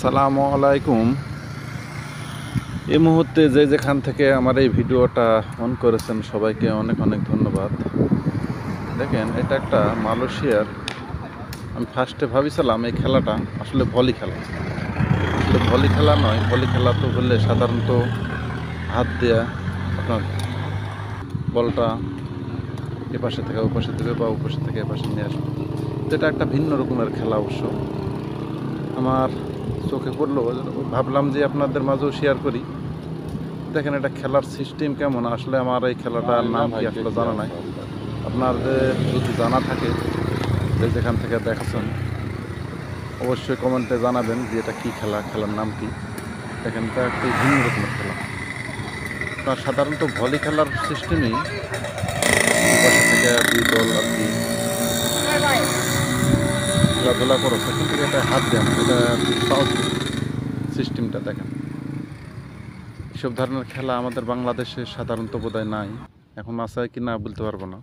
আসসালামু আলাইকুম। এই মুহূর্তে যেখান থেকে আমার এই ভিডিওটা অন করেছেন সবাইকে অনেক অনেক ধন্যবাদ। দেখেন, এটা একটা মালয়েশিয়ার। আমি ফার্স্টে ভাবিছিলাম এই খেলাটা আসলে ভলি খেলা। আসলে ভলি খেলা নয়। ভলি খেলা তো হলে সাধারণত হাত দেয়া আপনার বলটা এপাশে থেকে ওপাশে দেবে বা ওপাশে থেকে এপাশে নিয়ে আসবে। তো এটা একটা ভিন্ন রকমের খেলা অবশ্য আমার চোখে পড়লো, ভাবলাম যে আপনাদের মাঝেও শেয়ার করি। দেখেন এটা খেলার সিস্টেম কেমন। আসলে আমার এই খেলাটার নাম কি আসলে জানা নাই। আপনাদের যদি জানা থাকে যে যেখান থেকে দেখাচ্ছেন অবশ্যই কমেন্টে জানাবেন যে এটা কী খেলা, খেলার নাম কি। দেখেন এটা একটি ভিন্ন রকমের খেলা। আপনার সাধারণত ভলি খেলার সিস্টেমেই পাশে থেকে দুই দল আর কি খেলাধুলা করেছে, কিন্তু এটা হাত দেন, এটা পাওয়ারফুল সিস্টেমটা। দেখেন এসব ধরনের খেলা আমাদের বাংলাদেশে সাধারণত বোধহয় নাই, এখন আছে কি না বলতে পারবো না।